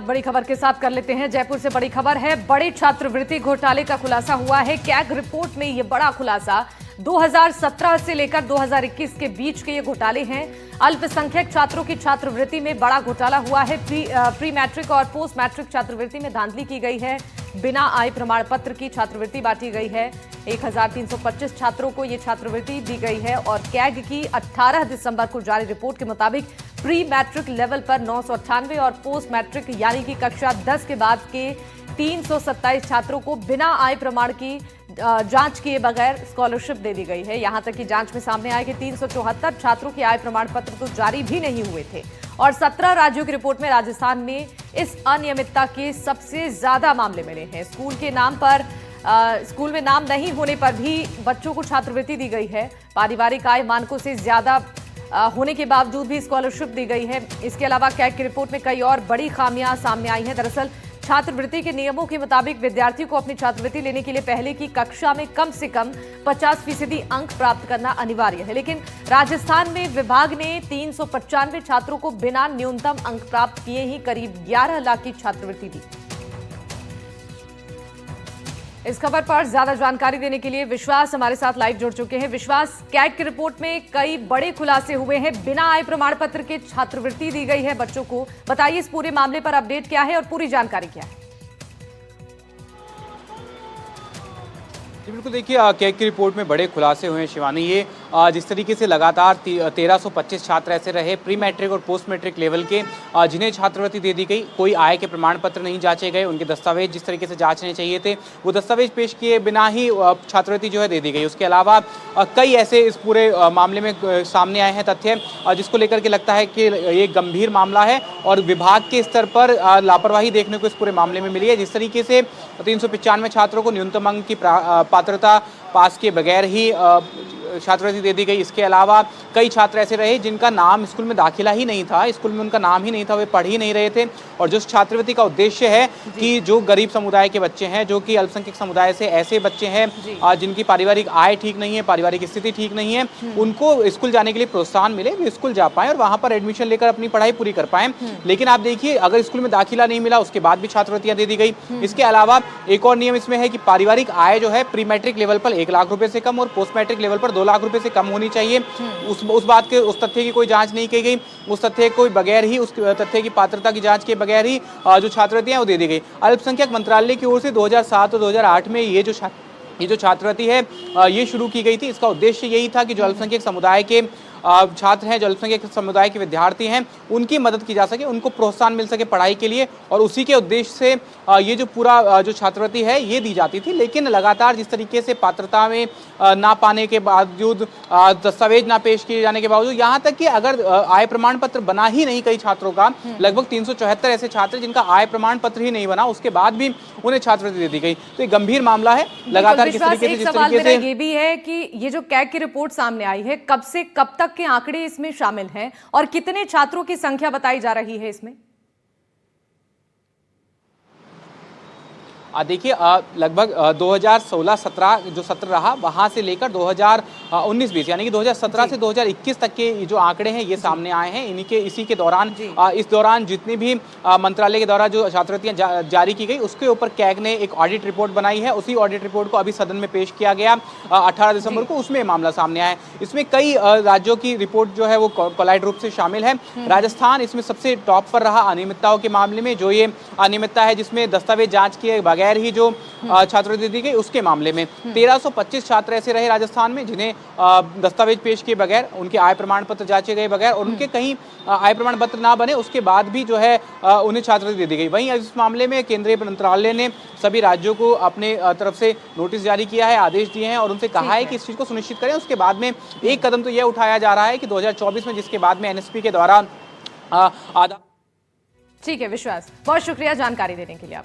बड़ी खबर के साथ कर लेते हैं। जयपुर से बड़ी खबर है, बड़े छात्रवृत्ति घोटाले का खुलासा हुआ है। कैग रिपोर्ट में ये बड़ा खुलासा 2017 से लेकर 2021 के बीच के ये घोटाले हैं। अल्पसंख्यक छात्रों की छात्रवृत्ति में बड़ा घोटाला हुआ है। प्री मैट्रिक और पोस्ट मैट्रिक छात्रवृत्ति में धांधली की गई है। बिना आय प्रमाण पत्र की छात्रवृत्ति बांटी गई है। 1325 छात्रों को ये छात्रवृत्ति दी गई है और कैग की 18 दिसंबर को जारी रिपोर्ट के मुताबिक प्री मैट्रिक लेवल पर 998 और पोस्ट मैट्रिक यानी कि कक्षा 10 के बाद के 327 छात्रों को बिना आय प्रमाण की जांच किए बगैर स्कॉलरशिप दे दी गई है। यहां तक कि जांच में सामने आया कि 374 छात्रों के आय प्रमाण पत्र तो जारी भी नहीं हुए थे और 17 राज्यों की रिपोर्ट में राजस्थान में इस अनियमितता के सबसे ज्यादा मामले मिले हैं। स्कूल में नाम नहीं होने पर भी बच्चों को छात्रवृत्ति दी गई है। पारिवारिक आय मानकों से ज्यादा होने के बावजूद भी स्कॉलरशिप दी गई है। इसके अलावा कैग की रिपोर्ट में कई और बड़ी खामियां सामने आई हैं। दरअसल छात्रवृत्ति के नियमों के मुताबिक विद्यार्थियों को अपनी छात्रवृत्ति लेने के लिए पहले की कक्षा में कम से कम 50% अंक प्राप्त करना अनिवार्य है, लेकिन राजस्थान में विभाग ने 395 छात्रों को बिना न्यूनतम अंक प्राप्त किए ही करीब 11 लाख की छात्रवृत्ति दी। इस खबर पर ज्यादा जानकारी देने के लिए विश्वास हमारे साथ लाइव जुड़ चुके हैं। विश्वास, कैग की रिपोर्ट में कई बड़े खुलासे हुए हैं। बिना आय प्रमाण पत्र के छात्रवृत्ति दी गई है बच्चों को। बताइए इस पूरे मामले पर अपडेट क्या है और पूरी जानकारी क्या है? बिल्कुल, देखिए कैग की रिपोर्ट में बड़े खुलासे हुए हैं शिवानी। ये जिस तरीके से लगातार 1325 छात्र ऐसे रहे प्री मैट्रिक और पोस्ट मैट्रिक लेवल के जिन्हें छात्रवृत्ति दे दी गई, कोई आय के प्रमाण पत्र नहीं जांचे गए, उनके दस्तावेज जिस तरीके से जांचने चाहिए थे वो दस्तावेज पेश किए बिना ही छात्रवृत्ति जो है दे दी गई। उसके अलावा कई ऐसे इस पूरे मामले में सामने आए हैं तथ्य जिसको लेकर के लगता है कि ये गंभीर मामला है और विभाग के स्तर पर लापरवाही देखने को इस पूरे मामले में मिली है। जिस तरीके से 395 छात्रों को न्यूनतम अंक की पात्रता पास के बगैर ही छात्रवृत्ति दे दी गई। इसके अलावा कई छात्र ऐसे रहे जिनका नाम स्कूल में दाखिला ही नहीं था, स्कूल में उनका नाम ही नहीं था, वे पढ़ ही नहीं रहे थे। और जो छात्रवृत्ति का उद्देश्य है कि जो गरीब समुदाय के बच्चे हैं, जो कि अल्पसंख्यक समुदाय से ऐसे बच्चे हैं जिनकी पारिवारिक आय ठीक नहीं है, पारिवारिक स्थिति ठीक नहीं है, उनको स्कूल जाने के लिए प्रोत्साहन मिले, वे स्कूल जा पाएं और वहां पर एडमिशन लेकर अपनी पढ़ाई पूरी कर पाएं। लेकिन आप देखिए, अगर स्कूल में दाखिला नहीं मिला उसके बाद भी छात्रवृत्तियां दे दी गई। इसके अलावा एक और नियम इसमें है कि पारिवारिक आय जो है प्री मैट्रिक लेवल पर 1 लाख रुपए से कम और पोस्ट मैट्रिक लेवल पर 2 लाख रुपए से कम होनी चाहिए। उस तथ्य की कोई जांच नहीं की गई, उस तथ्य को बगैर ही, उस तथ्य की पात्रता की जांच के बगैर ही जो छात्रवृत्तियां वो दे दी गई। अल्पसंख्यक मंत्रालय की ओर से 2007 और 2008 में ये जो छात्रवृत्ति है ये शुरू की गई थी। इसका उद्देश्य यही था कि जो अल्पसंख्यक समुदाय के छात्र हैं, जो अल्पसंख्यक समुदाय के विद्यार्थी हैं, उनकी मदद की जा सके, उनको प्रोत्साहन मिल सके पढ़ाई के लिए, और उसी के उद्देश्य से ये जो पूरा जो छात्रवृत्ति है ये दी जाती थी। लेकिन लगातार जिस तरीके से पात्रता में ना पाने के बावजूद, दस्तावेज ना पेश किए जाने के बावजूद, यहाँ तक कि अगर आय प्रमाण पत्र बना ही नहीं कई छात्रों का, लगभग 374 ऐसे छात्र जिनका आय प्रमाण पत्र ही नहीं बना, उसके बाद भी उन्हें छात्रवृत्ति दे दी गई। तो ये गंभीर मामला है। लगातार किस तरीके से, जिस तरीके से ये भी है कि ये जो कैग की रिपोर्ट सामने आई है, कब से कब तक के आंकड़े इसमें शामिल हैं और कितने छात्रों की संख्या बताई जा रही है इसमें? देखिए, लगभग 2016-17 जो सत्र रहा वहां से लेकर 2019-20 यानी कि 2017 से 2021 तक के जो आंकड़े हैं ये सामने आए हैं। इसी के दौरान इस दौरान जितनी भी मंत्रालय के द्वारा जो छात्रवृत्तियां जारी की गई उसके ऊपर कैग ने एक ऑडिट रिपोर्ट बनाई है। उसी ऑडिट रिपोर्ट को अभी सदन में पेश किया गया 18 दिसंबर को। उसमें मामला सामने आया है। इसमें कई राज्यों की रिपोर्ट जो है वो कोलाइड रूप से शामिल है। राजस्थान इसमें सबसे टॉप पर रहा अनियमितताओं के मामले में। जो ये अनियमितता है जिसमें दस्तावेज जांच किए बगैर ही जो छात्रवृत्ति दी गई, उसके मामले में 1325 छात्र ऐसे रहे राजस्थान में जिन्हें दस्तावेज पेश किए बगैर, उनके आय प्रमाण पत्र जांचे गए बगैर और उनके कहीं आय प्रमाण पत्र ना बने उसके बाद भी जो है उन्हें छात्रवृत्ति दे दी गई। वहीं इस मामले में केंद्रीय मंत्रालय ने सभी राज्यों को अपने तरफ से नोटिस जारी किया है, आदेश दिए हैं और उनसे कहा है कि इस चीज को सुनिश्चित करें। उसके बाद में एक कदम तो यह उठाया जा रहा है कि 2024 में, जिसके बाद में एनएसपी के द्वारा ठीक है विश्वास, बहुत शुक्रिया जानकारी देने के लिए।